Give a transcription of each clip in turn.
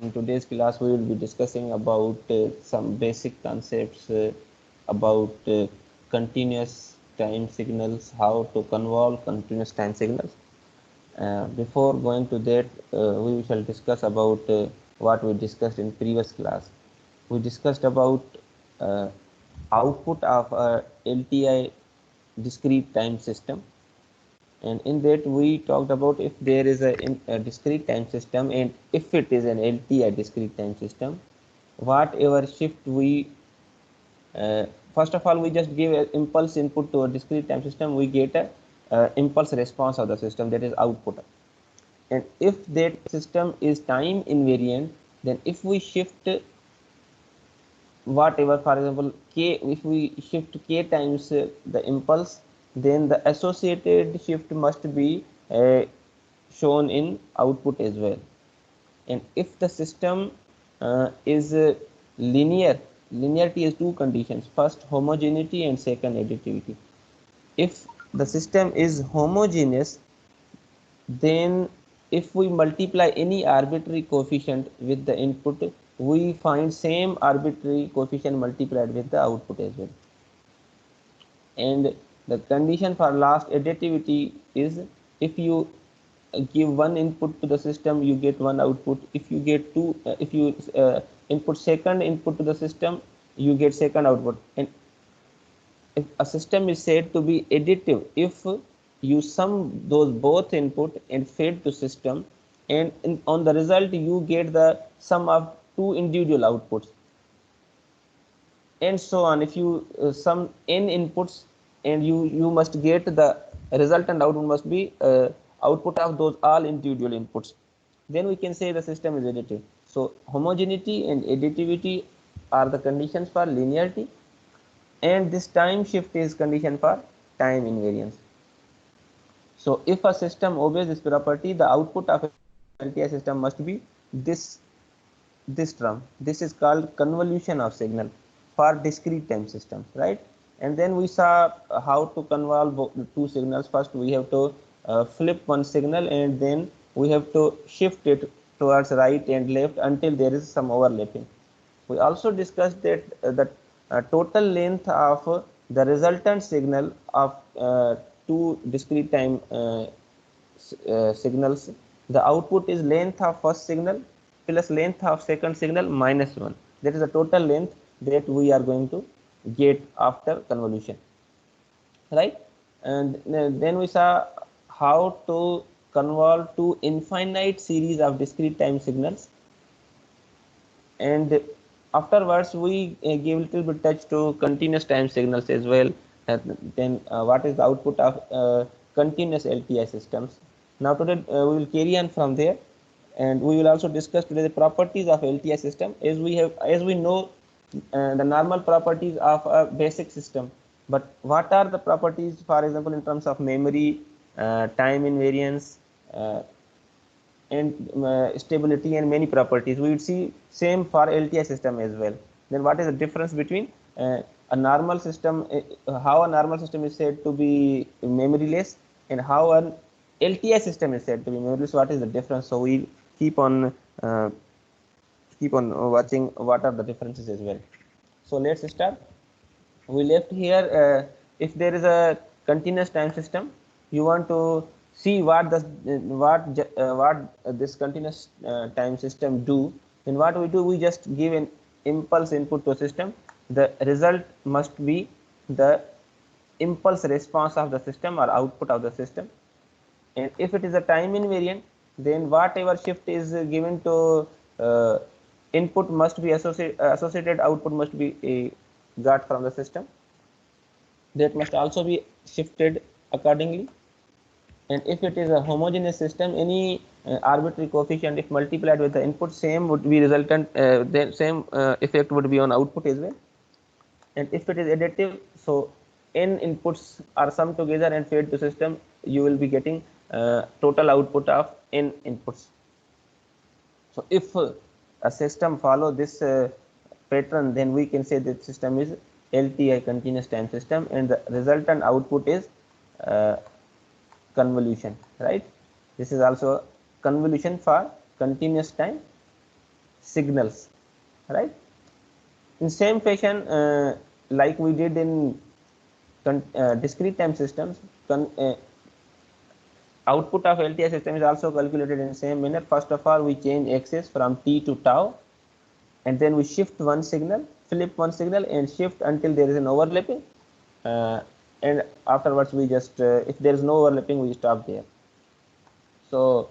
In today's class, we will be discussing about some basic concepts about continuous time signals, how to convolve continuous time signals. Before going to that, we shall discuss about what we discussed in previous class. We discussed about uh, output of a LTI discrete time system, and in that we talked about if there is a discrete time system and if it is an LTI discrete time system, whatever shift we uh, first of all we just give an impulse input to a discrete time system, we get a impulse response of the system, that is output. And if that system is time invariant, then if we shift whatever, for example k, if we shift k times the impulse, then the associated shift must be shown in output as well. And if the system is linear, linearity is two conditions: first homogeneity and second additivity. If the system is homogeneous, then if we multiply any arbitrary coefficient with the input, we find same arbitrary coefficient multiplied with the output as well. And the condition for last additivity is if you give one input to the system, you get one output. If you get two, if you input second input to the system, you get second output. And if a system is said to be additive if you sum those both input and feed to system, and on the result you get the sum of two individual outputs, and so on. If you sum n inputs, and you must get the resultant output must be output of those all individual inputs, then we can say the system is additive. So homogeneity and additivity are the conditions for linearity, and this time shift is condition for time invariance. So if a system obeys this property, the output of LTI system must be this this term. This is called convolution of signal for discrete time systems, right? And then we saw how to convolve two signals. First, we have to flip one signal, and then we have to shift it towards right and left until there is some overlapping. We also discussed that the total length of the resultant signal of two discrete time signals, the output is length of first signal plus length of second signal minus 1. That is the total length that we are going to get after convolution, right? And then we saw how to convolve to infinite series of discrete time signals, and afterwards we give little bit touch to continuous time signals as well. Then what is the output of continuous LTI systems? Now today we will carry on from there, and we will also discuss today the properties of LTI system. As we know the normal properties of a basic system, but what are the properties, for example, in terms of memory, time invariance, uh, and stability, and many properties? We would see same for LTI system as well. Then what is the difference between a normal system, how a normal system is said to be memoryless, and how an LTI system is said to be memoryless? What is the difference? So we keep on uh, watching what are the differences as well. So let's start. We left here, if there is a continuous time system, you want to see what this continuous time system do. Then what we do, we just give an impulse input to a system. The result must be the impulse response of the system or output of the system. And if it is a time invariant, then whatever shift is given to uh, input must be associated output must be got from the system, that must also be shifted accordingly. And if it is a homogeneous system, any arbitrary coefficient if multiplied with the input, same would be resultant, then same effect would be on output as well. And if it is additive, so n inputs are summed together and fed to system, you will be getting total output of n inputs. So if a system follow this pattern, then we can say that system is LTI continuous time system, and the resultant output is uh, convolution, right? This is also convolution for continuous time signals, right? In same fashion, like we did in discrete time systems, output of LTI system is also calculated in same manner. First of all, we change axis from t to tau, and then we shift one signal, flip one signal, and shift until there is an overlapping. And afterwards, we just if there is no overlapping, we stop there. So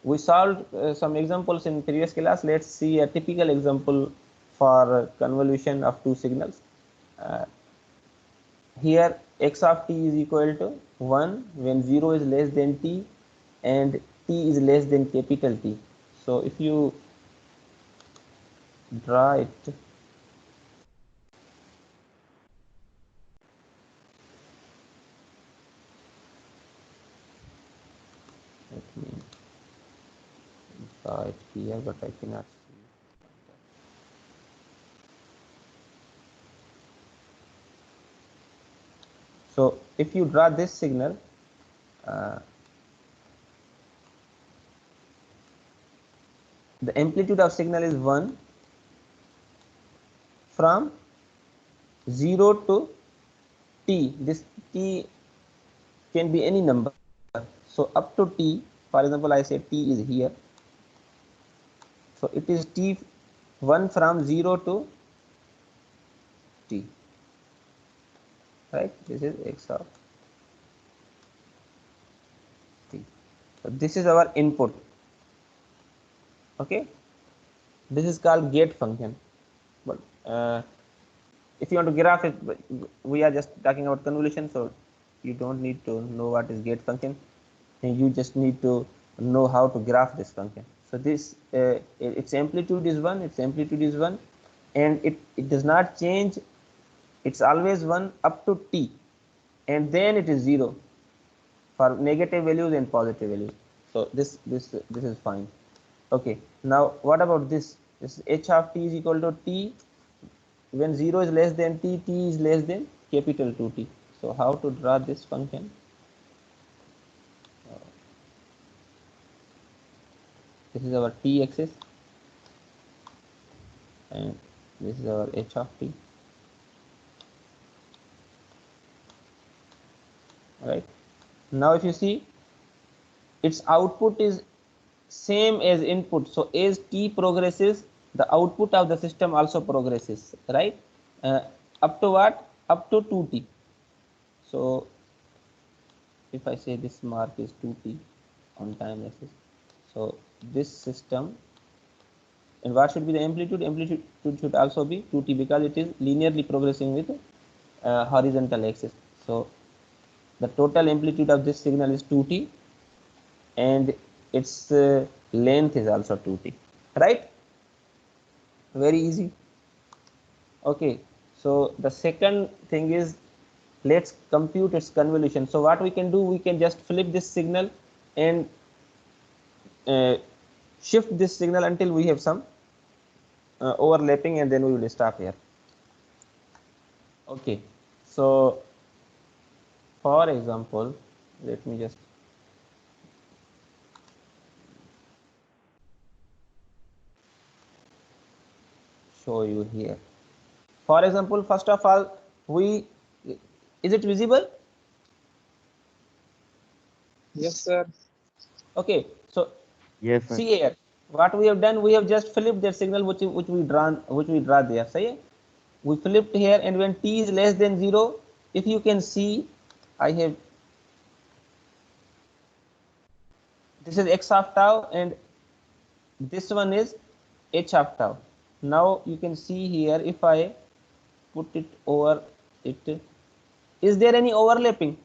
we solved some examples in previous class. Let's see a typical example for convolution of two signals. Here x of t is equal to 1 when 0 is less than t and t is less than capital T. So if you draw it, let me draw it here, but I cannot see. So if you draw this signal, the amplitude of signal is 1 from 0 to t. This t can be any number. So up to t, for example, I say t is here. So it is t1 from 0 to t, right? This is x of t. So this is our input. Okay, this is called gate function. But if you want to graph it, we are just talking about convolution, so you don't need to know what is gate function, and you just need to know how to graph this function. So this its amplitude is 1, its amplitude is 1, and it does not change. It's always 1 up to t, and then it is 0 for negative values and positive values. So this is fine. Okay, now what about this? This h of t is equal to t when 0 is less than t, t is less than capital 2t. So how to draw this function? This is our t axis, and this is our h of t. Right now, if you see, its output is same as input. So as t progresses, the output of the system also progresses, right? Up to what? Up to 2t. So if I say this mark is 2t on time axis, so this system, and what should be the amplitude? Amplitude should also be 2t because it is linearly progressing with horizontal axis. So the total amplitude of this signal is 2t, and its length is also 2t, right? Very easy. Okay, so the second thing is, let's compute its convolution. So what we can do, we can just flip this signal and shift this signal until we have some overlapping, and then we will stop here. Okay, so for example, let me just show you here. For example, first of all, is it visible? Yes, sir. Okay, so Yes, sir. see here, what we have done, we have just flipped that signal which we draw there. Say we flipped here, and when t is less than 0, if you can see, I have this is x of tau, and this one is h of tau. Now you can see here, if I put it over it, is there any overlapping?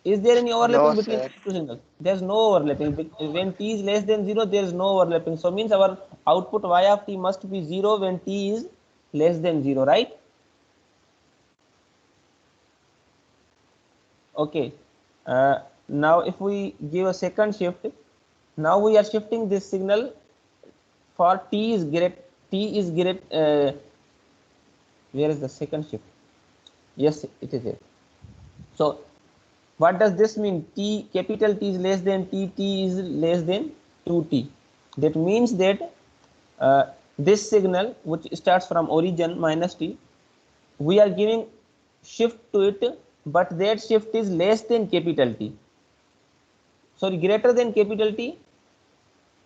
Is there any overlapping No, between sir. two signals? There's no overlapping. When t is less than 0, there is no overlapping. So means our output y of t must be 0 when t is less than 0, right? Okay. Now if we give a second shift, now we are shifting this signal for t is great. Where is the second shift? Yes, it is here. So what does this mean? T, capital T is less than t, t is less than 2t. That means that this signal which starts from origin minus t, we are giving shift to it, but that shift is less than capital T, sorry, greater than capital T,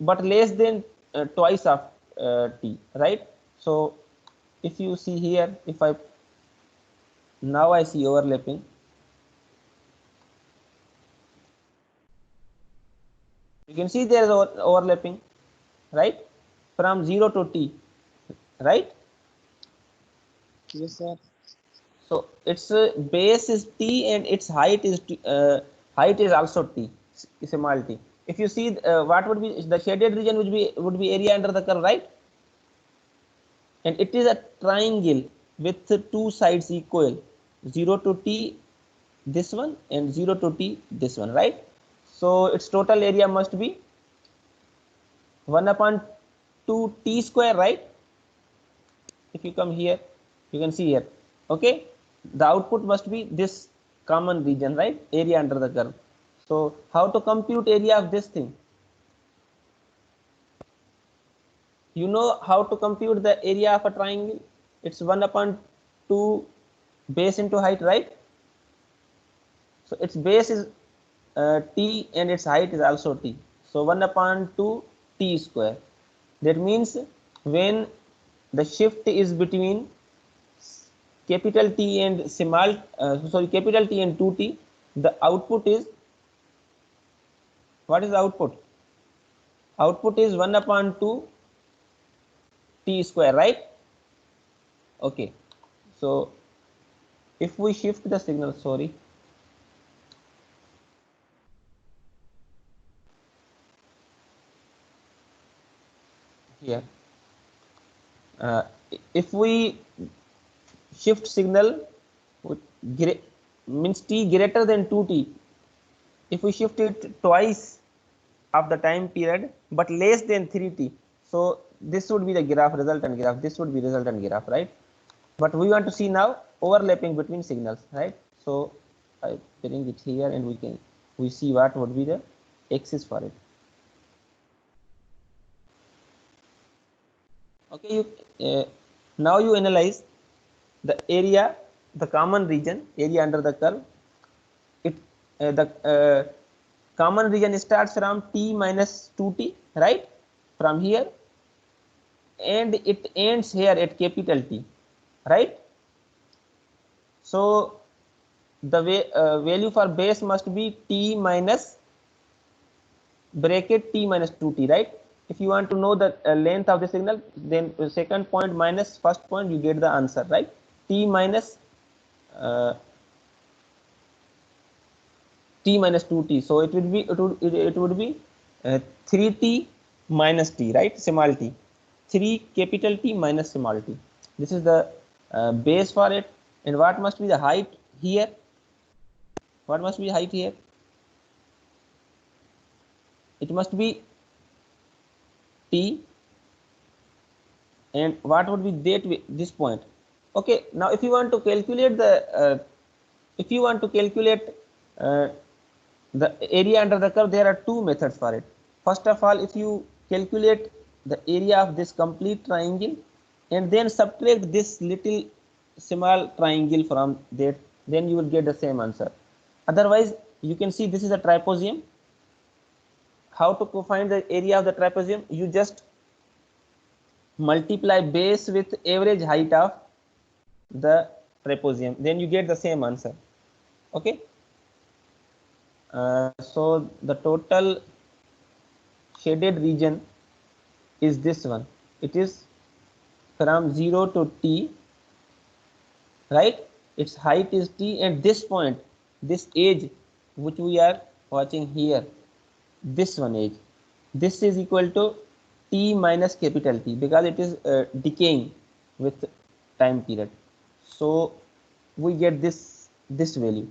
but less than twice of t, right? So if you see here, if I now I see overlapping, you can see there is overlapping, right, from 0 to t, right? Yes, sir. So its base is t and its height is also t, small t. If you see what would be the shaded region, would be area under the curve, right? And it is a triangle with two sides equal, 0 to t this one and 0 to t this one, right? So its total area must be 1 upon 2 t square, right? If you come here, you can see here, okay, the output must be this common region, right, area under the curve. So how to compute area of this thing? You know how to compute the area of a triangle? It's 1 upon 2 base into height, right? So its base is t and its height is also t, so 1 upon 2 t square. That means when the shift is between capital T and small sorry, capital T and 2t, the output is, what is the output? Output is 1 upon 2 t square, right? Okay, so if we shift the signal, sorry, here, uh, if we shift signal with means t greater than 2t, if we shift it twice of the time period but less than 3t, so this would be the graph, resultant graph, this would be resultant graph, right? But we want to see now overlapping between signals, right? So I bring it here and we see what would be the axis for it. Okay, you now you analyze the area, the common region, area under the curve. It the common region starts from t minus 2t, right, from here, and it ends here at capital T, right? So the value for base must be t minus bracket t minus 2t, right? If you want to know the length of the signal, then second point minus first point, you get the answer, right? T minus uh, t minus 2t, so it would be 3t minus t, right, small t, 3 capital T minus small t. This is the base for it. And what must be the height here? What must be height here? It must be t, and what would be that this point? Okay, now if you want to calculate the if you want to calculate uh, the area under the curve, there are two methods for it. First of all, if you calculate the area of this complete triangle and then subtract this little small triangle from that, then you will get the same answer. Otherwise, you can see this is a trapezium. How to find the area of the trapezium? You just multiply base with average height of the trapezium, then you get the same answer. Okay, so the total shaded region is this one. It is from 0 to t, right? Its height is t, and this point, this edge which we are watching here, this one edge, this is equal to t minus capital T, because it is decaying with time period. So we get this value.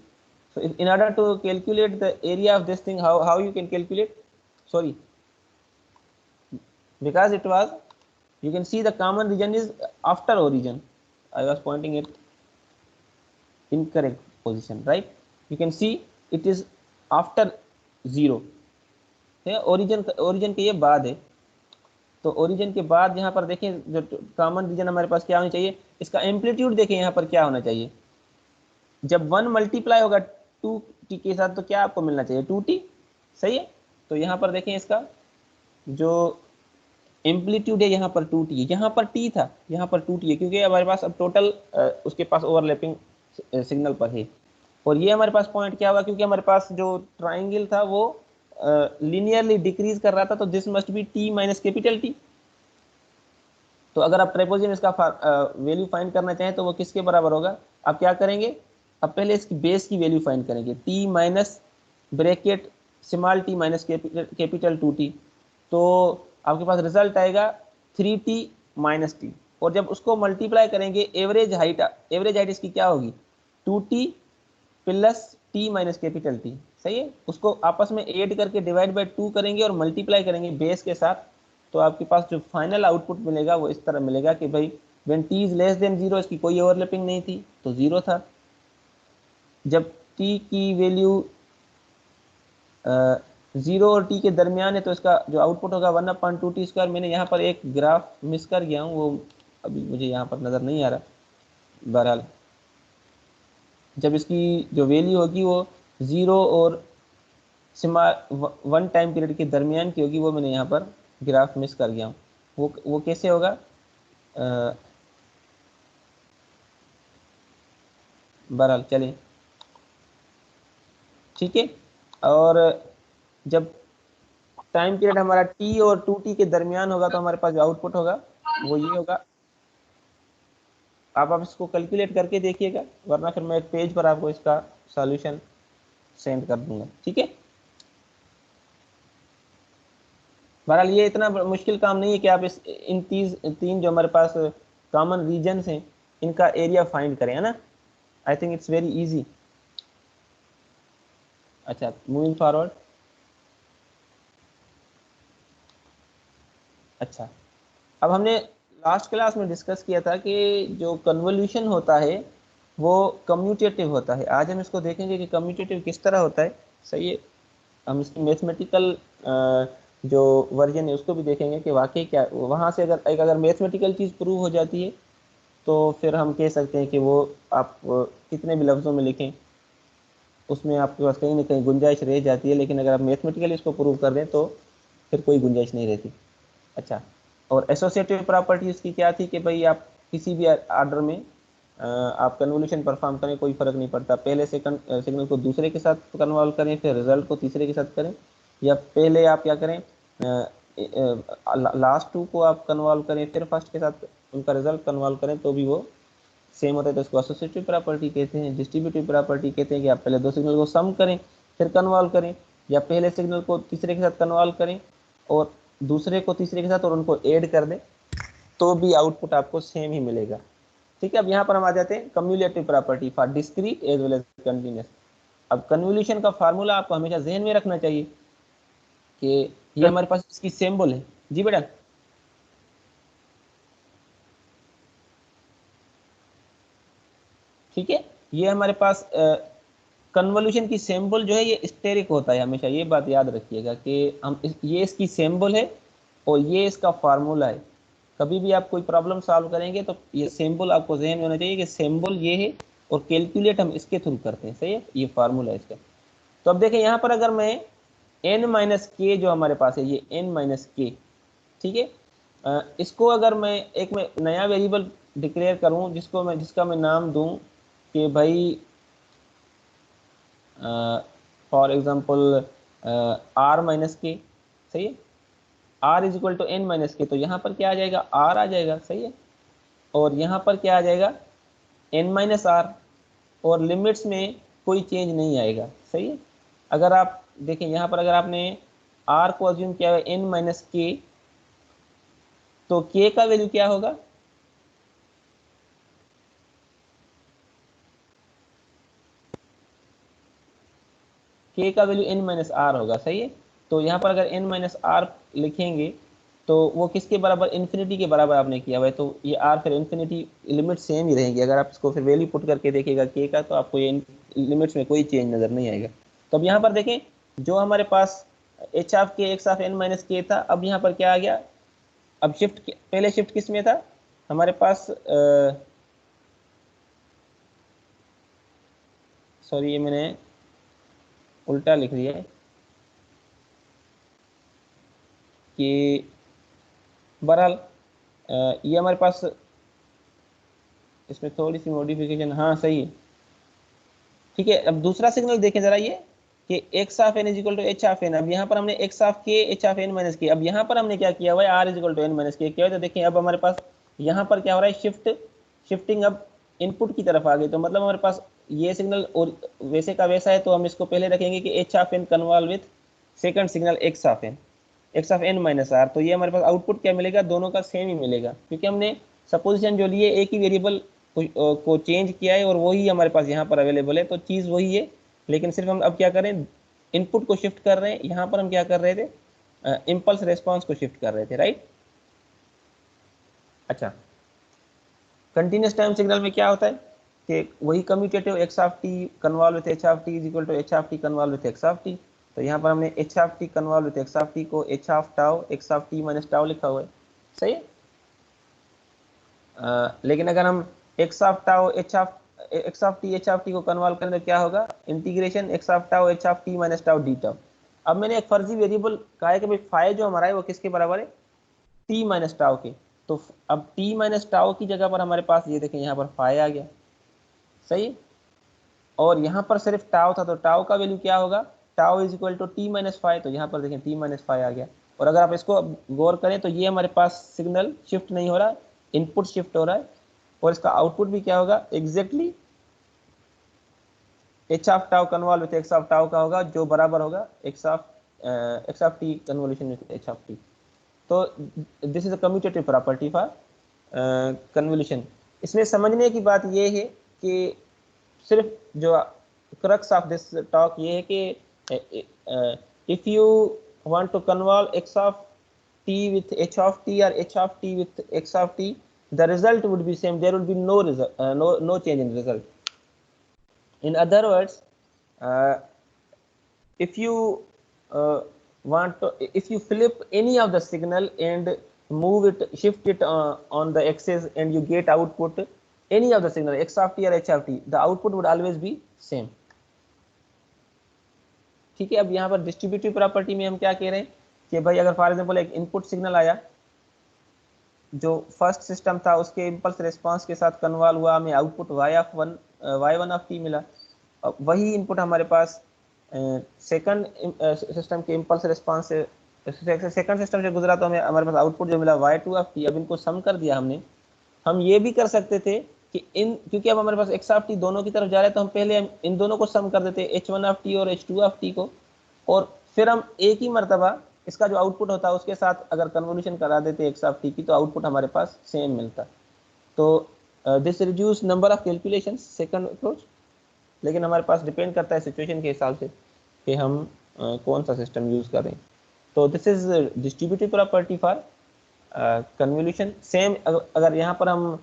So if, in order to calculate the area of this thing, how you can calculate? Sorry, because it was, you can see the common region is after origin. I was pointing it incorrect position, right? You can see it is after 0. है, origin के ये बाद है। तो origin के बाद यहाँ पर देखें जो कॉमन रीजन हमारे पास क्या होनी चाहिए, इसका एम्पलीट्यूड देखें यहाँ पर क्या होना चाहिए। जब 1 मल्टीप्लाई होगा 2t के साथ तो क्या आपको मिलना चाहिए 2t, सही है। तो यहाँ पर देखें इसका जो एम्पलीट्यूड है यहाँ पर 2t है, यहाँ पर t था, यहाँ पर 2t है, क्योंकि हमारे पास अब टोटल उसके पास ओवरलैपिंग सिग्नल पर है। और ये हमारे पास पॉइंट क्या हुआ, क्योंकि हमारे पास जो ट्राइंगल था वो लीनियरली डिक्रीज कर रहा था, तो this must be t minus capital T। तो अगर आप ट्रेपेजियम इसका वैल्यू फाइंड करना चाहें तो वो किसके बराबर होगा, आप क्या करेंगे, अब पहले इसकी बेस की वैल्यू फाइंड करेंगे, t minus bracket small t minus capital 2t, तो आपके पास रिजल्ट आएगा 3t माइनस टी। और जब उसको मल्टीप्लाई करेंगे एवरेज हाइट इसकी क्या होगी 2t plus t minus capital T, सही है। उसको आपस में ऐड करके डिवाइड बाय 2 करेंगे और मल्टीप्लाई करेंगे बेस के साथ, तो आपके पास जो फाइनल आउटपुट मिलेगा वो इस तरह मिलेगा कि भाई when t is less than 0, इसकी कोई ओवरलैपिंग नहीं थी तो 0 था। जब t की वैल्यू 0 और t के दरमियान है तो इसका जो आउटपुट होगा 1/2t²। मैंने यहाँ पर एक ग्राफ मिस कर गया हूँ, वो अभी मुझे यहाँ पर नज़र नहीं आ रहा। बहरहाल जब इसकी जो वैल्यू होगी वो 0 और 1 टाइम पीरियड के दरमियान की होगी, वो मैंने यहाँ पर ग्राफ मिस कर गया हूँ। वो कैसे होगा, बहरहाल चलिए ठीक है। और जब टाइम पीरियड हमारा t और 2t के दरमियान होगा तो हमारे पास जो आउटपुट होगा वो ये होगा। आप इसको कैलकुलेट करके देखिएगा, वरना फिर मैं एक पेज पर आपको इसका सॉल्यूशन सेंड कर दूंगा, ठीक है। बहरहाल ये इतना मुश्किल काम नहीं है कि आप इन तीन जो हमारे पास कॉमन रीजन्स हैं इनका एरिया फाइंड करें, है ना। I think it's very easy. अच्छा, मूविंग फॉरवर्ड। अच्छा, अब हमने लास्ट क्लास में डिस्कस किया था कि जो कन्वोल्यूशन होता है वो कम्यूटेटिव होता है। आज हम इसको देखेंगे कि कम्यूटेटिव किस तरह होता है, सही है। हम इसकी मैथमेटिकल जो वर्जन है उसको भी देखेंगे कि वाकई क्या वहाँ से अगर मैथमेटिकल चीज़ प्रूव हो जाती है तो फिर हम कह सकते हैं कि वो आप कितने भी लफ्ज़ों में लिखें उसमें आपके पास कहीं ना कहीं गुंजाइश रह जाती है, लेकिन अगर आप मैथमेटिकली इसको प्रूव कर दें तो फिर कोई गुंजाइश नहीं रहती। अच्छा, और एसोसिएटिव प्रॉपर्टी उसकी क्या थी कि भाई आप किसी भी आर्डर में आप कन्वोल्यूशन परफॉर्म करें कोई फ़र्क नहीं पड़ता, पहले सिग्नल को दूसरे के साथ कन्वॉल्व करें फिर रिजल्ट को तीसरे के साथ करें, या पहले आप क्या करें लास्ट 2 को आप कन्वॉल्व करें फिर फर्स्ट के साथ उनका रिजल्ट कन्वॉल्व करें तो भी वो सेम होता है। तो इसको एसोसिएटिव प्रॉपर्टी कहते हैं। डिस्ट्रीब्यूटिव प्रॉपर्टी कहते हैं कि आप पहले 2 सिग्नल को सम करें फिर कन्वॉल्व करें, या पहले सिग्नल को तीसरे के साथ कन्वॉल्व करें और दूसरे को तीसरे के साथ और उनको ऐड कर दें तो भी आउटपुट आपको सेम ही मिलेगा, ठीक है। अब यहाँ पर हम आ जाते हैं cumulative property for discrete as well as continuous. अब कन्वोल्यूशन का फार्मूला आपको हमेशा जहन में रखना चाहिए कि ये हमारे पास इसकी सिंबल है। जी बेटा, ठीक है। ये हमारे पास कन्वोल्यूशन की सिंबल जो है ये स्टेरिक होता है हमेशा, ये बात याद रखिएगा कि ये इसकी सिंबल है और ये इसका फार्मूला है। कभी भी आप कोई प्रॉब्लम सॉल्व करेंगे तो ये सिंबल आपको जहन में होना चाहिए कि सिंबल ये है और कैलकुलेट हम इसके थ्रू करते हैं, सही है। ये फार्मूला है इसका। तो अब देखें यहाँ पर अगर मैं n माइनस के जो हमारे पास है ये n माइनस के, ठीक है, इसको अगर मैं एक मैं नया वेरिएबल डिक्लेयर करूँ जिसका मैं नाम दूँ कि भाई फॉर एग्जाम्पल r माइनस के, सही है। r is equal to n minus K, तो यहाँ पर क्या आ जाएगा r आ जाएगा, सही है। और यहाँ पर क्या आ जाएगा n माइनस आर, और लिमिट्स में कोई चेंज नहीं आएगा, सही है। अगर आप देखें यहाँ पर अगर आपने r को अज्यूम किया है n माइनस के, तो k का वैल्यू क्या होगा, k का वैल्यू n माइनस आर होगा, सही है। तो यहाँ पर अगर n माइनस आर लिखेंगे तो वो किसके बराबर, इन्फिनिटी के बराबर आपने किया हुआ है, तो ये r फिर इन्फिनिटी लिमिट सेम ही रहेंगी। अगर आप इसको फिर वैल्यू पुट करके देखिएगा k का तो आपको ये लिमिट्स में कोई चेंज नज़र नहीं आएगा। तो अब यहाँ पर देखें जो हमारे पास एच ऑफ के एक्स ऑफ एन माइनस के था, अब यहाँ पर क्या आ गया, अब शिफ्ट पहले शिफ्ट किस में था हमारे पास, सॉरी ये मैंने उल्टा लिख दिया है कि बहरहाल ये हमारे पास इसमें थोड़ी सी मॉडिफिकेशन, हाँ सही है, ठीक है। अब दूसरा सिग्नल देखें जरा ये कि X of N is equal to H of N, अब यहाँ पर हमने X of K H of N minus K, अब यहाँ पर हमने क्या किया हुआ है R is equal to N minus K किया हुआ है। तो देखिए अब हमारे पास यहाँ पर क्या हो रहा है, शिफ्टिंग अब इनपुट की तरफ आ गई। तो मतलब हमारे पास ये सिग्नल और वैसे का वैसा है, तो हम इसको पहले रखेंगे कि H of N convolve with second signal X of N minus R. तो ये हमारे पास आउटपुट क्या मिलेगा, दोनों का सेम ही मिलेगा, क्योंकि हमने सपोजिशन जो लिए एक ही वेरिएबल को चेंज किया है और वही हमारे पास यहाँ पर अवेलेबल है, तो चीज़ वही है, लेकिन सिर्फ हम अब क्या करें, इनपुट को शिफ्ट कर रहे हैं। यहाँ पर हम क्या कर रहे थे, इम्पल्स रेस्पॉन्स को शिफ्ट कर रहे थे, राइट। अच्छा, कंटिन्यूस टाइम सिग्नल में क्या होता है कि वही commutative X of T convolve with H of T is equal to H of T convolve with X of T. तो यहाँ पर हमने H of T convolve with X of T को H of tau X of T minus tau लिखा हुआ है, सही है। लेकिन अगर हम X of tau H of T H of T को कन्वॉल्व करें तो क्या होगा, integration x of tau H of T minus tau D tau. अब मैंने एक फर्जी वेरिएबल कहा है कि भाई फाई जो हमारा है वो किसके बराबर है, टी माइनस टाउ के। तो अब टी माइनस टाउ की जगह पर हमारे पास ये देखें यहाँ पर फाई आ गया, सही है। और यहाँ पर सिर्फ टाउ था, तो टाउ का वैल्यू क्या होगा, tau is equal to T minus five. तो यहाँ पर देखें टी माइनस फाइव आ गया। और अगर आप इसको गौर करें तो ये हमारे पास सिग्नल शिफ्ट नहीं हो रहा, इनपुट शिफ्ट हो रहा है, और इसका आउटपुट भी क्या होगा, exactly H of tau convolve with X of tau का होगा, जो बराबर होगा X of T convolution with H of T. तो this is a commutative property for convolution. इसमें समझने की बात ये है कि सिर्फ जो क्रक्स ऑफ दिस टॉक ये है कि if you want to convolve X of t with h of t or h of t with x of t, the result would be same, there would be no result, no change in result. In other words, if you if you flip any of the signal and move it, shift it on the axis, and you get output any of the signal x of t or h of t, the output would always be same, ठीक है। अब यहाँ पर distributive property में हम क्या कह रहे हैं कि भाई अगर फॉर एग्जांपल एक इनपुट सिग्नल आया जो फर्स्ट सिस्टम था उसके इम्पल्स रिस्पांस के साथ कन्वॉल्व हुआ, हमें आउटपुट y1 ऑफ t मिला। वही इनपुट हमारे पास सेकंड सिस्टम के इम्पल्स रिस्पांस से सेकंड सिस्टम से गुजरा, तो हमें हमारे पास आउटपुट जो मिला y2 ऑफ t। अब इनको सम कर दिया हमने। हम ये भी कर सकते थे कि क्योंकि अब हमारे पास x ऑफ t दोनों की तरफ जा रहे हैं, तो हम पहले इन दोनों को सम कर देते h1 ऑफ t और h2 ऑफ t को, और फिर हम एक ही मरतबा इसका जो आउटपुट होता है उसके साथ अगर कन्वोल्यूशन करा देते एक्स ऑफ टी की, तो आउटपुट हमारे पास सेम मिलता। तो this reduce number of calculation second approach, लेकिन हमारे पास डिपेंड करता है सिचुएशन के हिसाब से कि हम कौन सा सिस्टम यूज करें। तो this is distributive property for convolution. Same अगर यहाँ पर हम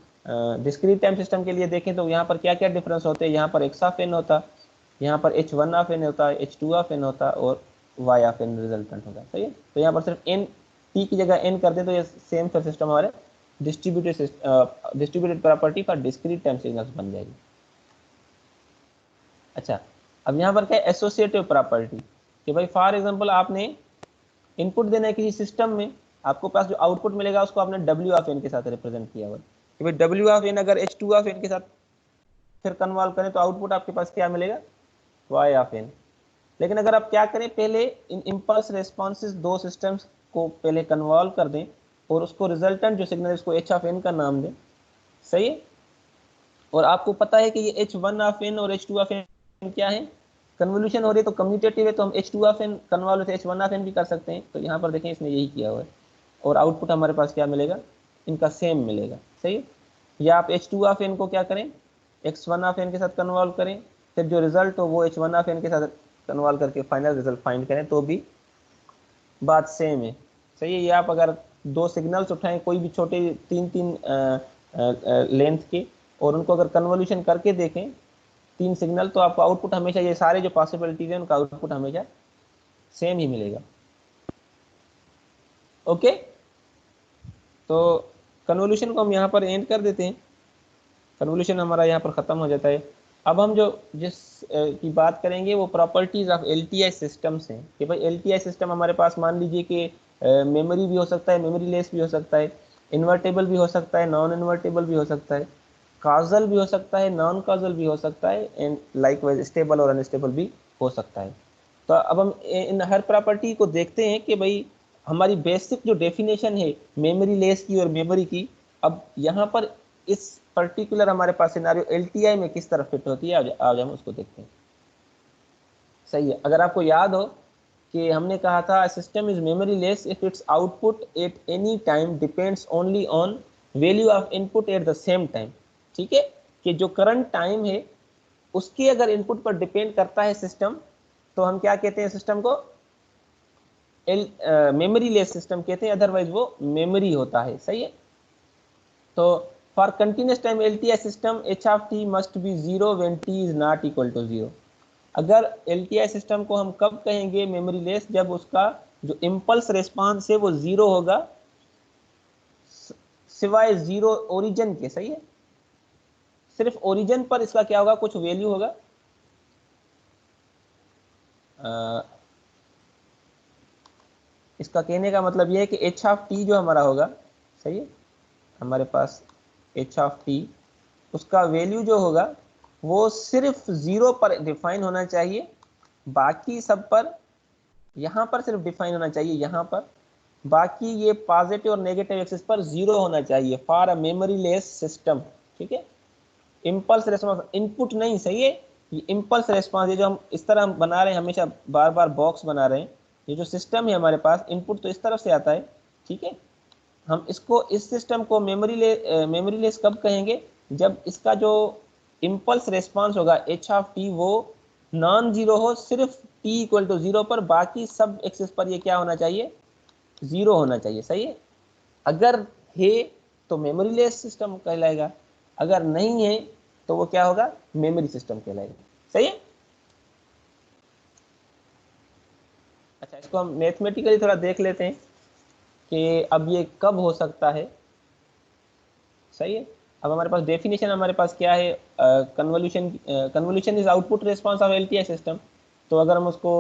डिस्क्रीट टाइम सिस्टम के लिए देखें तो यहाँ पर क्या क्या डिफरेंस होते हैं, यहाँ पर एक्स ऑफ एन होता, यहाँ पर h1 ऑफ एन होता, h2 ऑफ एन होता, और y ऑफ एन रिजल्टेंट होगा, सही है। तो यहाँ पर सिर्फ n t की जगह n कर दें तो ये सेम फिर सिस्टम हमारे distributed property for discrete time signals बन जाएगी। अच्छा, अब यहाँ पर क्या है, एसोसिएटिव प्रॉपर्टी, कि भाई फॉर एग्जांपल आपने इनपुट देने किसी सिस्टम में, आपको पास जो आउटपुट मिलेगा उसको आपने w ऑफ n के साथ रिप्रेजेंट किया हुआ है कि भाई w ऑफ n अगर h2 ऑफ n के साथ फिर कन्वॉल्व करें तो आउटपुट आपके पास क्या मिलेगा, y ऑफ n। लेकिन अगर आप क्या करें, पहले इन इम्पल्स रेस्पॉन्सेज दो सिस्टम्स को पहले कन्वॉल्व कर दें और उसको रिजल्टेंट जो सिग्नल इसको h ऑफ n का नाम दें, सही है। और आपको पता है कि ये h1 ऑफ n और h2 ऑफ n क्या है, कन्वोल्यूशन हो रही है तो कम्यूटेटिव है, तो हम h2 of n convolve with h1 of n भी कर सकते हैं। तो यहाँ पर देखें इसने यही किया हुआ है, और आउटपुट हमारे पास क्या मिलेगा, इनका सेम मिलेगा, सही है। या आप h2 ऑफ n को क्या करें, x1 ऑफ n के साथ कन्वॉल्व करें, फिर जो रिजल्ट हो वो h1 ऑफ n के साथ कन्वॉल्व करके फाइनल रिजल्ट फाइंड करें, तो भी बात सेम है, सही है। या आप अगर दो सिग्नल्स उठाएं कोई भी छोटे 3-3 लेंथ के, और उनको अगर कन्वोल्यूशन करके देखें 3 सिग्नल, तो आपको आउटपुट हमेशा, ये सारे जो पॉसिबिलिटीज हैं उनका आउटपुट हमेशा सेम ही मिलेगा। ओके, तो कन्वोल्यूशन को हम यहाँ पर एंड कर देते हैं, कन्वोल्यूशन हमारा यहाँ पर ख़त्म हो जाता है। अब हम जो जिस की बात करेंगे वो प्रॉपर्टीज ऑफ एलटीआई सिस्टम्स हैं, कि भाई एलटीआई सिस्टम हमारे पास मान लीजिए कि मेमोरी भी हो सकता है, मेमोरी लेस भी हो सकता है, इन्वर्टेबल भी हो सकता है, नॉन इन्वर्टेबल भी हो सकता है, काजल भी हो सकता है, नॉन काजल भी हो सकता है, एंड लाइकवाइज स्टेबल और अनस्टेबल भी हो सकता है। तो अब हम इन हर प्रॉपर्टी को देखते हैं कि भाई हमारी बेसिक जो डेफिनेशन है मेमोरी लेस की और मेमोरी की, अब यहाँ पर इस पर्टिकुलर हमारे पास सिनेरियो एलटीआई में किस तरह फिट होती है, आज हम उसको देखते हैं। सही है, अगर आपको याद हो कि हमने कहा था system is memory less if it's output at any time depends only on value of input at the same time. ठीक है, कि जो करंट टाइम है उसके अगर इनपुट पर डिपेंड करता है सिस्टम, तो हम क्या कहते हैं सिस्टम को, मेमोरी लेस सिस्टम कहते हैं, अदरवाइज वो मेमोरी होता है। सही है, तो for continuous time LTI system H of T must be zero when T is not equal to zero. अगर एलटीआई सिस्टम को हम कब कहेंगे मेमोरी लेस, जब उसका जो इम्पल्स रिस्पांस है वो जीरो होगा, सिवाय जीरो ओरिजिन के। सही है, सिर्फ ओरिजिन पर इसका क्या होगा, कुछ वैल्यू होगा, इसका कहने का मतलब यह है कि एच ऑफ टी जो हमारा होगा, सही है, हमारे पास एच ऑफ टी, उसका वैल्यू जो होगा वो सिर्फ जीरो पर डिफाइन होना चाहिए, बाकी सब पर, यहाँ पर सिर्फ डिफाइन होना चाहिए यहाँ पर, बाकी ये पॉजिटिव और नेगेटिव एक्सिस पर जीरो होना चाहिए for a memory less system. ठीक है, इम्पल्स रेस्पॉन्स इनपुट नहीं, सही है, ये इम्पल्स रेस्पॉन्स, ये जो हम इस तरह हम बना रहे हैं, हमेशा बार बार बॉक्स बना रहे हैं, ये जो सिस्टम है हमारे पास, इनपुट तो इस तरफ से आता है। ठीक है, हम इसको, इस सिस्टम को मेमोरी लेस कब कहेंगे, जब इसका जो इम्पल्स रेस्पॉन्स होगा एच ऑफ टी वो नॉन जीरो हो, सिर्फ टी इक्वल टू जीरो पर, बाकी सब एक्सिस पर ये क्या होना चाहिए, जीरो होना चाहिए। सही है, अगर है तो मेमोरी लेस सिस्टम कहलाएगा, अगर नहीं है तो वो क्या होगा, मेमोरी सिस्टम कहलाएगा। सही है, अच्छा इसको हम मैथमेटिकली थोड़ा देख लेते हैं कि अब ये कब हो सकता है। सही है, अब हमारे पास डेफिनेशन हमारे पास क्या है, convolution is output response of LTI system. तो अगर हम उसको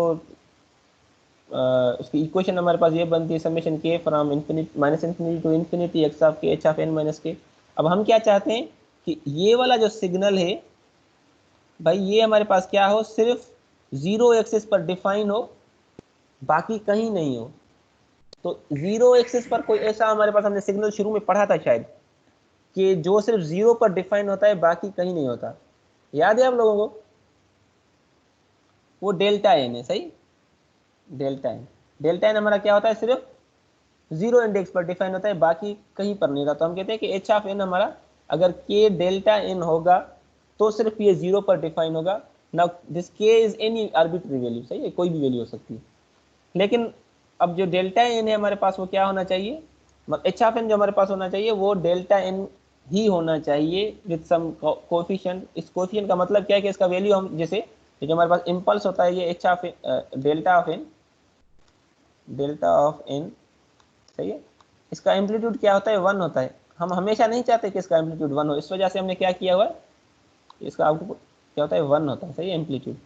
उसकी इक्वेशन हमारे पास ये बनती है summation K from infinity minus infinity to infinity X of K H of N minus K. अब हम क्या चाहते हैं कि ये वाला जो सिग्नल है भाई, ये हमारे पास क्या हो, सिर्फ जीरो एक्सिस पर डिफाइन हो, बाकी कहीं नहीं हो। तो जीरो एक्सिस पर कोई ऐसा हमारे पास, हमने सिग्नल शुरू में पढ़ा था शायद, कि जो सिर्फ जीरो पर डिफाइन होता है, बाकी कहीं नहीं होता, याद है आप लोगों को, वो डेल्टा एन है। सही, डेल्टा एन, डेल्टा एन हमारा क्या होता है, सिर्फ जीरो इंडेक्स पर डिफाइन होता है, बाकी कहीं पर नहीं होता। तो हम कहते हैं कि एच ऑफ एन हमारा अगर के डेल्टा एन होगा तो सिर्फ ये जीरो पर डिफाइन होगा। नाउ दिस के इज एनी आर्बिट्री वैल्यू, सही है, कोई भी वैल्यू हो सकती है, लेकिन अब जो डेल्टा एन है हमारे पास वो क्या होना चाहिए, एच ऑफ एन जो हमारे पास होना चाहिए वो डेल्टा एन ही होना चाहिए विद सम कोफिशिएंट। इस कोफिशिएंट का मतलब क्या है कि इसका वैल्यू हम, जैसे जो हमारे पास इम्पल्स होता है ये H of delta of N, delta of N, सही है, इसका एम्पलीट्यूड क्या होता है, वन होता है। हम हमेशा नहीं चाहते कि इसका एम्पलीट्यूड वन हो, इस वजह से हमने क्या किया हुआ है, इसका आउटपुट क्या होता है, वन होता है। सही है, एम्पलीट्यूड।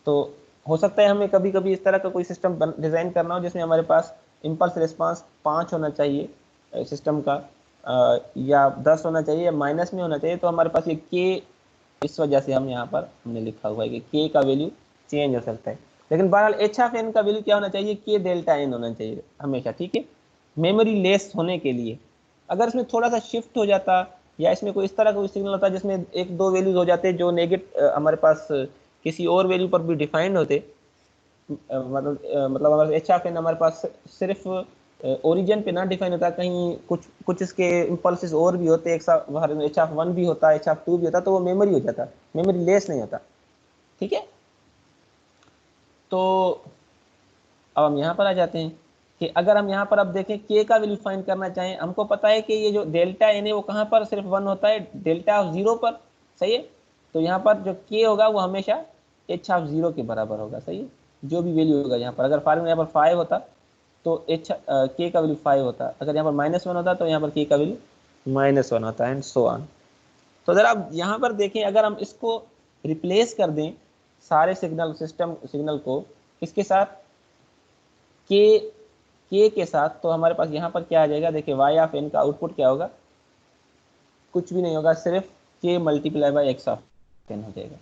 तो हो सकता है हमें कभी कभी इस तरह का कोई सिस्टम डिजाइन करना हो जिसमें हमारे पास इम्पल्स रिस्पांस 5 होना चाहिए सिस्टम का, या 10 होना चाहिए, या माइनस में होना चाहिए। तो हमारे पास ये के, इस वजह से हम यहाँ पर हमने लिखा हुआ है कि के का वैल्यू चेंज हो सकता है। लेकिन बहरहाल एच ऑफ एन का वैल्यू क्या होना चाहिए, के डेल्टा एन होना चाहिए हमेशा। ठीक है, मेमोरी लेस होने के लिए। अगर इसमें थोड़ा सा शिफ्ट हो जाता, या इसमें कोई इस तरह का कोई सिग्नल होता जिसमें एक दो वैल्यूज हो जाते जो हमारे पास किसी और वैल्यू पर भी डिफाइंड होते, मतलब हमारे एच ऑफ एन हमारे पास सिर्फ ओरिजिन पे ना डिफाइन होता, कहीं कुछ कुछ इसके इम्पल्सिस और भी होते, एक साथ एच ऑफ वन भी होता, एच ऑफ टू भी होता, तो वो मेमोरी हो जाता, मेमोरी लेस नहीं होता। ठीक है, तो अब हम यहाँ पर आ जाते हैं कि अगर हम यहाँ पर अब देखें के का वैल्यू फाइंड करना चाहें, हमको पता है कि ये जो डेल्टा एन है वो कहाँ पर सिर्फ वन होता है, डेल्टा ऑफ जीरो पर। सही है, तो यहाँ पर जो के होगा वो हमेशा एच ऑफ जीरो के बराबर होगा। सही है, जो भी वैल्यू होगा यहाँ पर, अगर फॉर्मूला यहाँ पर 5 होता तो एच के का वैल्यू 5 होता, अगर यहाँ पर -1 होता तो यहाँ पर के का वैल्यू -1 होता, एंड सो ऑन। तो अगर आप यहाँ पर देखें, अगर हम इसको रिप्लेस कर दें सारे सिग्नल को इसके साथ, के साथ, तो हमारे पास यहाँ पर क्या आ जाएगा, देखिए वाई ऑफ एन का आउटपुट क्या होगा, कुछ भी नहीं होगा, सिर्फ K multiply by X of N हो जाएगा।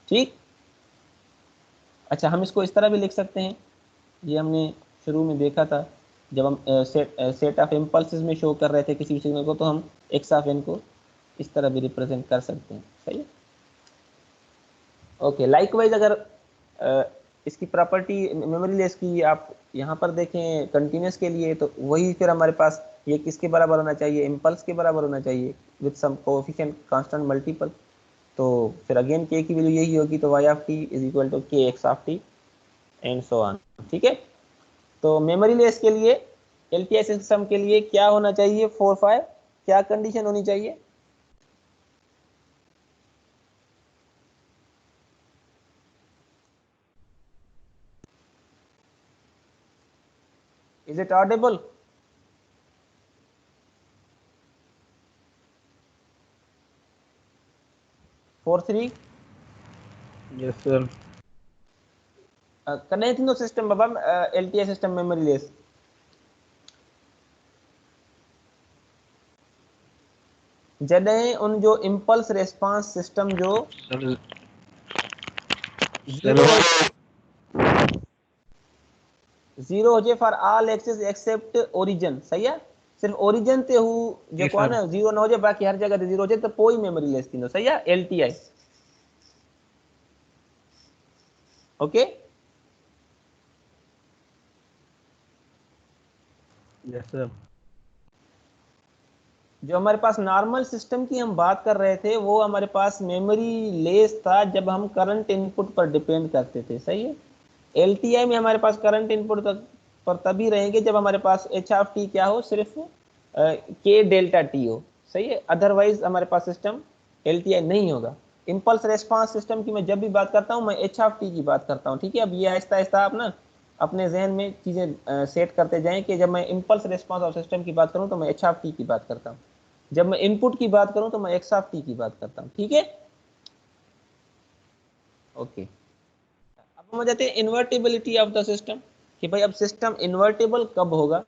ठीक, अच्छा हम इसको इस तरह भी लिख सकते हैं, ये हमने शुरू में देखा था जब हम सेट ऑफ इम्पल्सेस में शो कर रहे थे किसी भी सिग्नल को, तो हम एक्स ऑफ एन को इस तरह भी रिप्रेजेंट कर सकते हैं। सही है, ओके। लाइकवाइज अगर इसकी प्रॉपर्टी मेमोरी लेस की आप यहाँ पर देखें कंटिन्यूस के लिए, तो वही फिर हमारे पास ये किसके बराबर होना चाहिए, इम्पल्स के बराबर होना चाहिए with some coefficient constant multiple. तो फिर अगेन के की वैल्यू यही होगी, तो Y of T is equal to K X of T and so on. ठीक है, तो मेमोरी लेस के लिए एलटीआई सिस्टम के लिए क्या होना चाहिए, 4 5 क्या कंडीशन होनी चाहिए? Is it audible? Four three. Yes, sir. Connect no system babam LTI system memory less. जॾहिं उन जो इम्पल्स रेस्पॉन्स सिस्टम जो जीरो हो जाए for all axis except origin. सही है, सिर्फ ओरिजिन ते हू जेको आहे न जीरो न हो जाए, बाकी हर जगह ते जीरो हो जाए, तो पोइ मेमोरी लेस थींदो। सही है, एलटीआई। Okay, yes sir. जो हमारे पास नॉर्मल सिस्टम की हम बात कर रहे थे, वो हमारे पास मेमोरी लेस था जब हम करंट इनपुट पर डिपेंड करते थे। सही है, एलटीआई में हमारे पास करंट इनपुट पर तभी रहेंगे जब हमारे पास एच ऑफ टी क्या हो, सिर्फ के डेल्टा टी हो। सही है, अदरवाइज हमारे पास सिस्टम एलटीआई नहीं होगा। इम्पल्स रेस्पॉन्स सिस्टम की मैं जब भी बात करता हूँ, मैं एच ऑफ टी की बात करता हूँ। ठीक है, अब ये आहिस्ता आहिस्ता आप ना अपने जहन में चीज़ें सेट करते जाएं कि जब मैं इम्पल्स रेस्पॉन्स ऑफ सिस्टम की बात करूँ तो मैं एच ऑफ टी की बात करता हूँ, जब मैं इनपुट की बात करूँ तो मैं एक्स ऑफ टी की बात करता हूँ। ठीक है, ओके। अब हम जाते हैं इन्वर्टिबिलिटी ऑफ द सिस्टम, कि भाई अब सिस्टम इन्वर्टेबल कब होगा।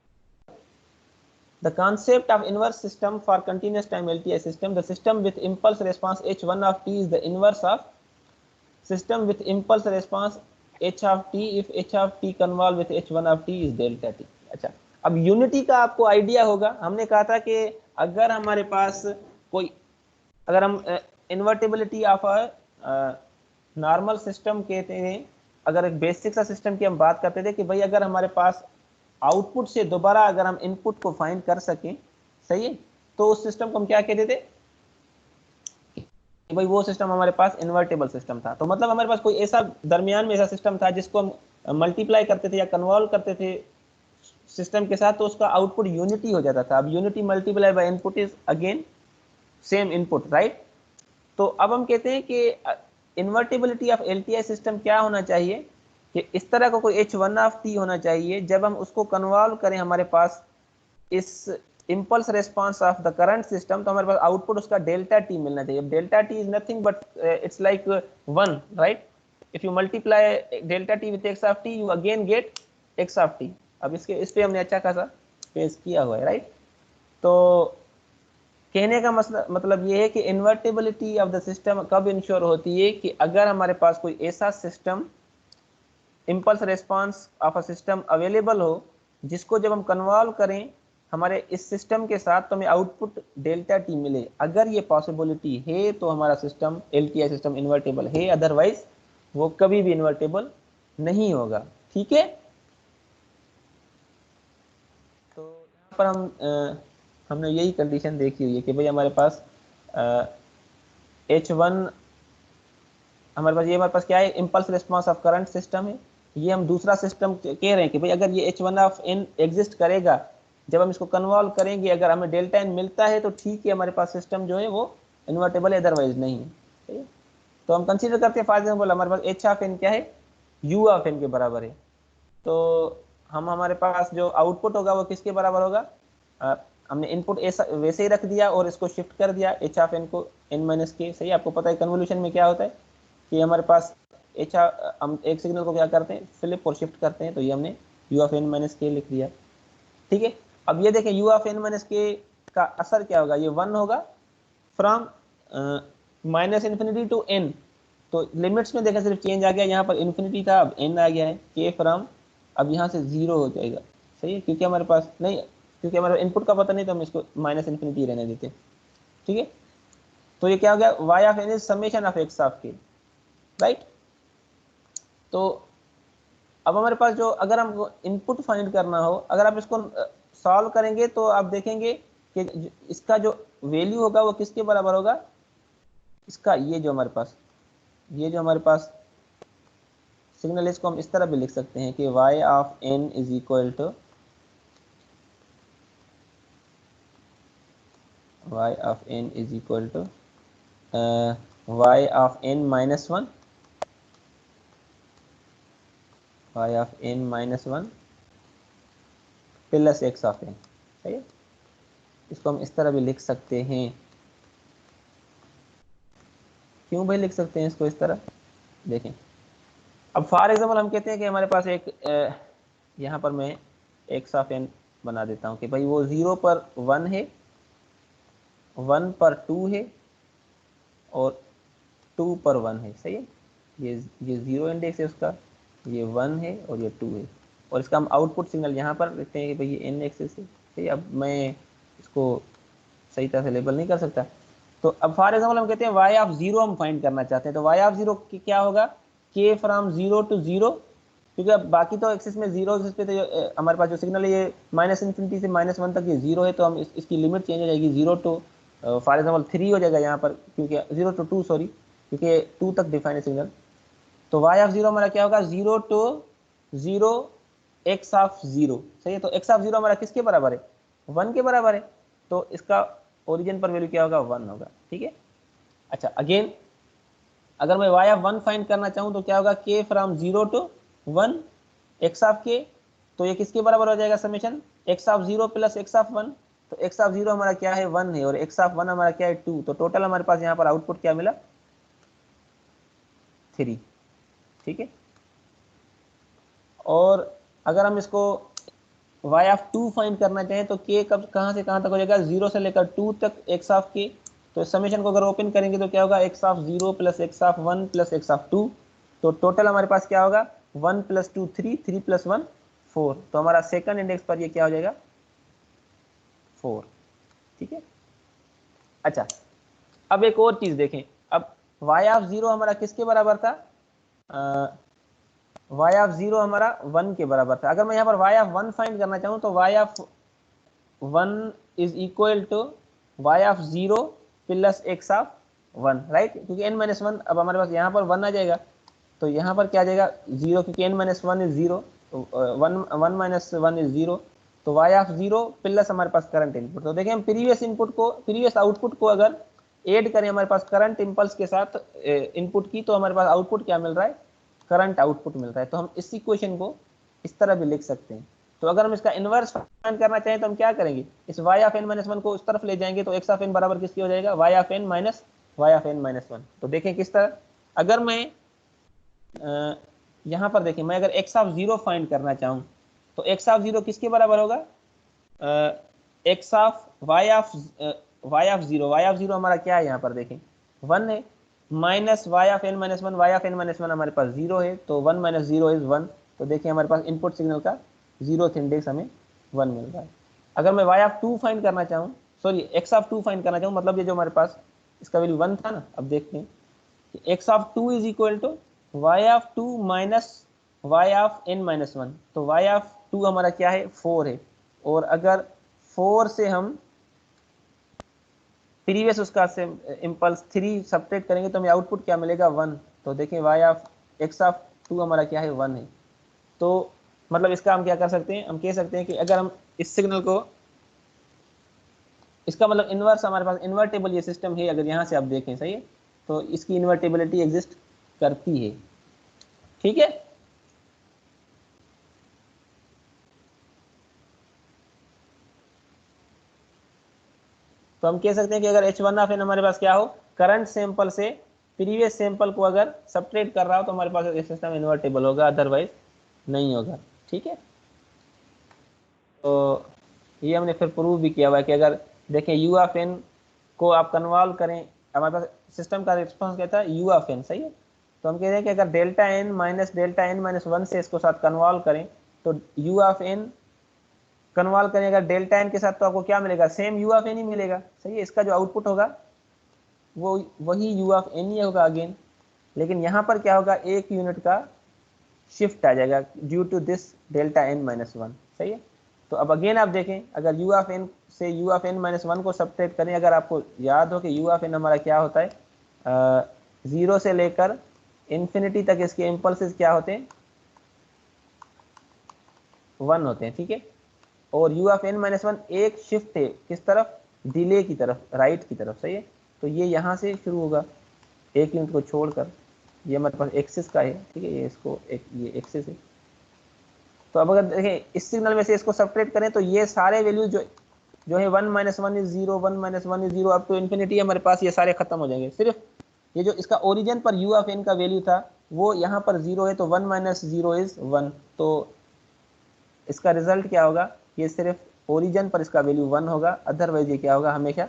The concept of inverse system for continuous time LTI system, the system with impulse response h1 of t is the inverse of system with impulse response h of t if h of t convolve with h1 of t is delta t। अच्छा, अब unity का आपको idea होगा, हमने कहा था कि अगर हमारे पास कोई, अगर हम इन्वर्टिबिलिटी ऑफ अ नॉर्मल सिस्टम कहते हैं, अगर एक बेसिक सा सिस्टम की हम बात करते थे कि भाई अगर हमारे पास आउटपुट से दोबारा अगर हम इनपुट को फाइंड कर सकें, सही है, तो उस सिस्टम को हम क्या कहते थे कि भाई वो सिस्टम हमारे पास इन्वर्टेबल सिस्टम था। तो मतलब हमारे पास कोई ऐसा दरमियान में ऐसा सिस्टम था जिसको हम मल्टीप्लाई करते थे या कन्वॉल्व करते थे सिस्टम के साथ, तो उसका आउटपुट यूनिटी हो जाता था। अब unity multiply by input is again same input, right. तो अब हम कहते हैं कि इन्वर्टिबिलिटी ऑफ एलटीआई सिस्टम क्या होना चाहिए कि इस तरह का कोई h1 ऑफ t होना चाहिए, जब हम उसको कन्वॉल्व करें हमारे पास इस impulse response of the current system, तो हमारे पास आउटपुट उसका डेल्टा टी मिलना चाहिए। Delta T is nothing but it's like 1, right. If you multiply delta T with x of T, you again get x of T. अब इसके इस पे हमने अच्छा खासा पेश किया हुआ है, राइट। तो कहने का मतलब ये है कि इन्वर्टिबिलिटी ऑफ द सिस्टम कब इंश्योर होती है कि अगर हमारे पास कोई ऐसा system impulse response of a system available हो जिसको जब हम कन्वॉल्व करें हमारे इस सिस्टम के साथ तो हमें आउटपुट डेल्टा टी मिले। अगर ये पॉसिबिलिटी है तो हमारा सिस्टम एलटीआई सिस्टम इन्वर्टेबल है, अदरवाइज वो कभी भी इन्वर्टेबल नहीं होगा। ठीक है, तो यहाँ पर हमने यही कंडीशन देखी हुई है कि भाई हमारे पास H1 हमारे पास क्या है, impulse response of current system है। ये हम दूसरा सिस्टम कह रहे हैं कि भाई अगर ये H1 ऑफ n एग्जिस्ट करेगा, जब हम इसको कन्वॉल्व करेंगे, अगर हमें डेल्टा n मिलता है तो ठीक है, हमारे पास सिस्टम जो है वो इन्वर्टेबल है, अदरवाइज नहीं है। ठीक है, तो हम कंसीडर करते हैं फॉर एग्जाम्पल हमारे पास H ऑफ n क्या है, U ऑफ n के बराबर है। तो हम हमारे पास जो आउटपुट होगा वो किसके बराबर होगा, हमने इनपुट वैसे ही रख दिया और इसको शिफ्ट कर दिया एच ऑफ एन को एन माइनस के। सही, आपको पता है कन्वोल्यूशन में क्या होता है कि हमारे पास एच, हम एक सिग्नल को क्या करते हैं, फ्लिप और शिफ्ट करते हैं, तो ये हमने यू ऑफ एन माइनस के लिख दिया। ठीक है, अब ये देखें यू ऑफ एन माइनस के का असर क्या होगा, ये 1 होगा from minus infinity to N. तो लिमिट्स में देखा सिर्फ चेंज आ गया, यहाँ पर इन्फिनिटी था अब एन आ गया है, के फ्रॉम अब यहाँ से 0 हो जाएगा। सही है, क्योंकि हमारे पास नहीं, क्योंकि हमारे इनपुट का पता नहीं तो हम इसको माइनस इन्फिनिटी रहने देते हैं। ठीक है, तो ये क्या हो गया, Y of N is summation of X of K, right. तो अब हमारे पास जो, अगर हमको इनपुट फाइंड करना हो, अगर आप इसको सॉल्व करेंगे तो आप देखेंगे कि इसका जो वैल्यू होगा वो किसके बराबर होगा, इसका ये जो हमारे पास, ये जो हमारे पास सिग्नल, इसको हम इस तरह भी लिख सकते हैं कि y of n is equal to y of n is equal to y of n minus 1, y of n minus 1 plus x of n। सही है, इसको हम इस तरह भी लिख सकते हैं। क्यों भाई लिख सकते हैं इसको इस तरह, देखें। अब फॉर एग्जाम्पल हम कहते हैं कि हमारे पास एक यहाँ पर मैं एक्स ऑफ एन बना देता हूँ कि भाई वो 0 पर 1 है, 1 पर 2 है और 2 पर 1 है। सही है, ये 0 इंडेक्स है उसका, ये 1 है और ये 2 है, और इसका हम आउटपुट सिग्नल यहाँ पर लिखते हैं कि भाई ये एन एक्सेस है। सही, अब मैं इसको सही तरह से लेबल नहीं कर सकता। तो अब फॉर एग्जाम्पल हम कहते हैं वाई ऑफ 0 हम फाइंड करना चाहते हैं, तो वाई ऑफ 0 क्या होगा, के फ्रॉम 0 टू 0, क्योंकि अब बाकी तो एक्सिस में 0 एक्सिस पे तो हमारे पास जो सिग्नल है ये माइनस इन्फिनिटी से माइनस 1 तक ये 0 है, तो हम इसकी लिमिट चेंज हो जाएगी 0 टू फॉर एग्जाम्पल 3 हो जाएगा यहाँ पर, क्योंकि 0 टू 2 सॉरी, क्योंकि 2 तक डिफाइन है सिग्नल। तो वाई ऑफ 0 हमारा क्या होगा, 0 टू 0 एक्स ऑफ 0। सही है, तो एक्स ऑफ 0 हमारा किसके बराबर है, 1 के बराबर है, तो इसका ओरिजिन पर वैल्यू क्या होगा, 1 होगा। ठीक है, अच्छा अगेन अगर मैं y ऑफ 1 फाइंड करना चाहूँ तो क्या होगा, k from 0 to 1 x of k, तो ये किसके बराबर हो जाएगा, summation x of 0 plus x of 1। तो x ऑफ 0 हमारा क्या है, 1 है, और x ऑफ 1 हमारा क्या है, 2। तो टोटल हमारे पास यहाँ पर आउटपुट क्या मिला, 3। ठीक है, और अगर हम इसको y ऑफ 2 फाइंड करना चाहें तो k कब कहाँ से कहाँ तक हो जाएगा, 0 से लेकर 2 तक x ऑफ k। तो समेशन को अगर ओपन करेंगे तो क्या होगा, x of 0 plus x of 1 plus x of 2। तो टोटल हमारे पास क्या होगा, 1 प्लस 2 3, 3 प्लस 1 4। तो हमारा सेकंड इंडेक्स पर ये क्या हो जाएगा, 4। ठीक है, अच्छा अब एक और चीज देखें, अब y ऑफ 0 हमारा किसके बराबर था, y ऑफ 0 हमारा 1 के बराबर था। अगर मैं यहाँ पर y ऑफ 1 फाइंड करना चाहूँ तो y of 1 is equal to y of 0 plus x of 1, right, क्योंकि n माइनस 1 अब हमारे पास यहाँ पर 1 आ जाएगा, तो यहाँ पर क्या आ जाएगा 0, क्योंकि n माइनस 1 इज 0, तो 1 माइनस 1 इज 0। तो y ऑफ 0 प्लस हमारे पास करंट इनपुट। तो देखें हम प्रीवियस इनपुट को, प्रीवियस आउटपुट को अगर ऐड करें हमारे पास करंट इम्पल्स के साथ इनपुट की, तो हमारे पास आउटपुट क्या मिल रहा है, करंट आउटपुट मिल रहा है। तो हम इस इक्वेशन को इस तरह भी लिख सकते हैं। तो अगर हम इसका इनवर्स फाइंड करना चाहें तो हम क्या करेंगे, इस y ऑफ n माइनस 1 को उस तरफ ले जाएंगे, तो x ऑफ n बराबर किसकी हो जाएगा, y of n minus y of n minus 1। तो देखें किस तरह, अगर मैं यहाँ पर देखें, मैं अगर x ऑफ 0 फाइंड करना चाहूँ तो x ऑफ 0 किसके बराबर होगा, x of y of 0, y of 0 हमारा क्या है, यहाँ पर देखें 1 है, minus y of n minus 1, y of n minus 1 हमारे पास 0 है, तो 1 माइनस 0 इज 1। तो देखिए हमारे पास इनपुट सिग्नल का 0th इंडेक्स हमें 1 मिल रहा है। अगर मैं y ऑफ 2 फाइंड करना चाहूँ, सॉरी x ऑफ 2 फाइंड करना चाहूँ, मतलब ये जो हमारे पास इसका वैल्यू 1 था ना, अब देखते हैं कि x of 2 is equal to y of 2 minus y of n minus 1। तो y ऑफ 2 हमारा क्या है, 4 है, और अगर 4 से हम प्रीवियस उसका से इम्पल्स 3 सब्ट्रैक्ट करेंगे तो हमें आउटपुट क्या मिलेगा, 1। तो देखें y ऑफ x ऑफ 2 हमारा क्या है, 1 है। तो मतलब इसका हम क्या कर सकते हैं, हम कह सकते हैं कि अगर हम इस सिग्नल को, इसका मतलब इन्वर्स, हमारे पास इन्वर्टेबल ये सिस्टम है, अगर यहाँ से आप देखें, सही है, तो इसकी इन्वर्टेबिलिटी एग्जिस्ट करती है। ठीक है, तो हम कह सकते हैं कि अगर h1 ऑफ n हमारे पास क्या हो, करंट सैंपल से प्रीवियस सैंपल को अगर सब्ट्रैक्ट कर रहा हो तो हमारे पास ये सिस्टम इन्वर्टेबल होगा, अदरवाइज नहीं होगा। ठीक है, तो ये हमने फिर प्रूव भी किया हुआ है कि अगर देखें u ऑफ n को आप कन्वॉल्व करें, हमारे पास सिस्टम का रिस्पॉन्स कहता है u ऑफ n, सही है। तो हम कह रहे हैं कि अगर delta n minus delta n minus 1 से इसको साथ कन्वॉल्व करें तो u ऑफ n कन्वॉल्व करें अगर डेल्टा n के साथ, तो आपको क्या मिलेगा, सेम u ऑफ n ही मिलेगा, सही है। इसका जो आउटपुट होगा वो वही u ऑफ n ही होगा अगेन, लेकिन यहाँ पर क्या होगा, एक यूनिट का शिफ्ट आ जाएगा due to this delta n minus 1, सही है। तो अब अगेन आप देखें, अगर u ऑफ n से u ऑफ n माइनस 1 को सब्ट्रैक्ट करें, अगर आपको याद हो कि u ऑफ n हमारा क्या होता है, 0 से लेकर इन्फिनिटी तक इसके इम्पल्सेस क्या होते हैं, 1 होते हैं, ठीक है। और u ऑफ n माइनस 1 एक शिफ्ट है किस तरफ, डिले की तरफ, राइट की तरफ, सही है। तो ये यहाँ से शुरू होगा एक यूनिट को छोड़कर, ये हमारे पास एक्सिस का है, ठीक है, ये इसको ये एक्सिस है। तो अब अगर देखें इस सिग्नल में से इसको सब्ट्रैक्ट करें तो ये सारे वैल्यू जो है 1 minus 1 is 0, 1 minus 1 is 0 up to infinity, हमारे पास ये सारे खत्म हो जाएंगे। सिर्फ ये जो इसका ओरिजिन पर u ऑफ n का वैल्यू था वो यहाँ पर 0 है, तो 1 माइनस 0 इज 1, तो इसका रिजल्ट क्या होगा, ये सिर्फ ओरिजिन पर इसका वैल्यू 1 होगा, अदरवाइज ये क्या होगा, हमेशा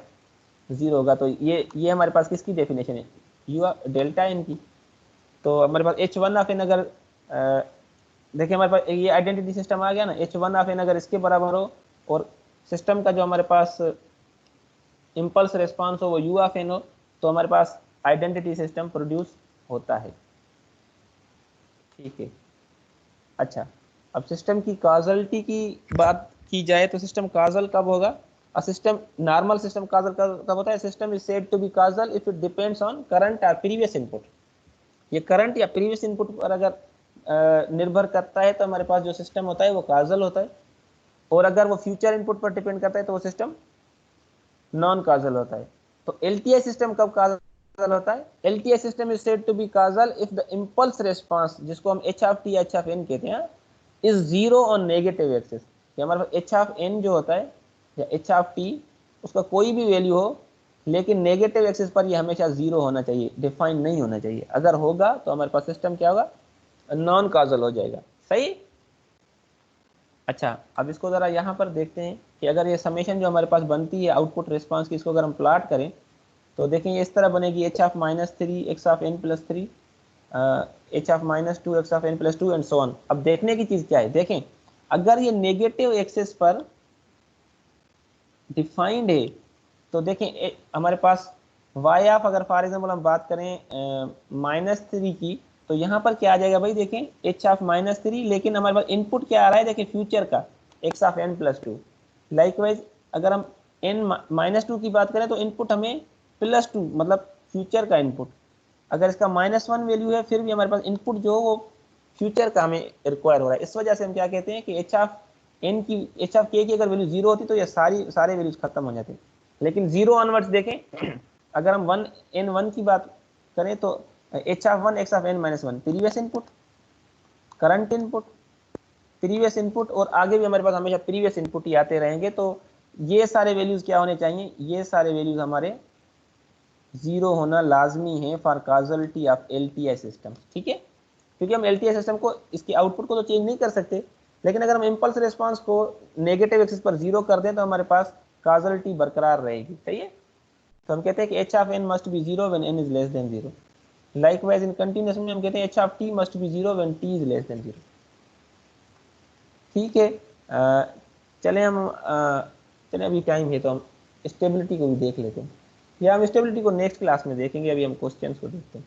0 होगा। तो ये हमारे पास किसकी डेफिनेशन है, u डेल्टा n की। तो हमारे पास h1 ऑफ n अगर देखिए हमारे पास ये आइडेंटिटी सिस्टम आ गया ना, h1 ऑफ n अगर इसके बराबर हो और सिस्टम का जो हमारे पास इम्पल्स रिस्पांस हो वो u ऑफ n हो, तो हमारे पास आइडेंटिटी सिस्टम प्रोड्यूस होता है। ठीक है, अच्छा अब सिस्टम की काजलिटी की बात की जाए तो सिस्टम काजल कब होगा, सिस्टम नॉर्मल सिस्टम काजल कब होता है, system is said to be causal if it depends on current और प्रीवियस इनपुट। ये करंट या प्रीवियस इनपुट पर अगर निर्भर करता है तो हमारे पास जो सिस्टम होता है वो काजल होता है, और अगर वो फ्यूचर इनपुट पर डिपेंड करता है तो वो सिस्टम नॉन काजल होता है। तो एलटीआई सिस्टम कब काजल होता है, LTI system is said to be causal if the impulse response, जिसको हम h of T H of n कहते हैं, is zero on negative axis. हमारे पास एच ऑफ एन जो होता है या एच ऑफ टी, उसका कोई भी वैल्यू हो लेकिन नेगेटिव एक्सिस पर ये हमेशा जीरो होना चाहिए, डिफाइन नहीं होना चाहिए। अगर होगा तो हमारे पास सिस्टम क्या होगा, नॉन काजल हो जाएगा, सही। अच्छा अब इसको जरा यहाँ पर देखते हैं कि अगर ये समेशन जो हमारे पास बनती है आउटपुट रिस्पांस की, इसको अगर हम प्लाट करें तो देखें ये इस तरह बनेगी, h of minus 3 x of n plus 3, h of minus 2 x of n plus 2 and so on. अब देखने की चीज क्या है, देखें अगर ये नेगेटिव एक्सिस पर डिफाइंड है तो देखें हमारे पास y ऑफ, अगर फॉर एग्जाम्पल हम बात करें -3 की, तो यहाँ पर क्या आ जाएगा भाई, देखें h ऑफ -3, लेकिन हमारे पास इनपुट क्या आ रहा है, देखें फ्यूचर का x of n plus 2। Likewise अगर हम n -2 की बात करें तो इनपुट हमें +2 मतलब फ्यूचर का इनपुट, अगर इसका -1 वैल्यू है फिर भी हमारे पास इनपुट जो वो फ्यूचर का हमें रिक्वायर हो रहा है। इस वजह से हम क्या कहते हैं कि h ऑफ n की, h ऑफ k की अगर वैल्यू 0 होती तो ये सारे वैल्यूज खत्म हो जाते, लेकिन 0 ऑनवर्ड्स देखें अगर हम 1 की बात करें तो h of 1 x of n minus 1 previous input, current input, previous input, और आगे भी हमारे पास हमेशा प्रीवियस इनपुट ही आते रहेंगे। तो ये सारे वैल्यूज क्या होने चाहिए, ये सारे वैल्यूज हमारे 0 होना लाजमी है फॉर काजलिटी ऑफ एलटीआई सिस्टम, ठीक है। क्योंकि हम एलटीआई सिस्टम को इसके आउटपुट को तो चेंज नहीं कर सकते, लेकिन अगर हम इम्पल्स रिस्पांस को नेगेटिव एक्सिस पर 0 कर दें तो हमारे पास काजलिटी बरकरार रहेगी, सही है। तो हम कहते हैं कि h of n must be 0 when n is less than 0। Likewise in continuous में हम कहते हैं h of t must be 0 when t is less than 0। ठीक है, चलें अभी टाइम है तो हम स्टेबिलिटी को भी देख लेते हैं, या हम स्टेबिलिटी को नेक्स्ट क्लास में देखेंगे, अभी हम क्वेश्चंस को देखते हैं।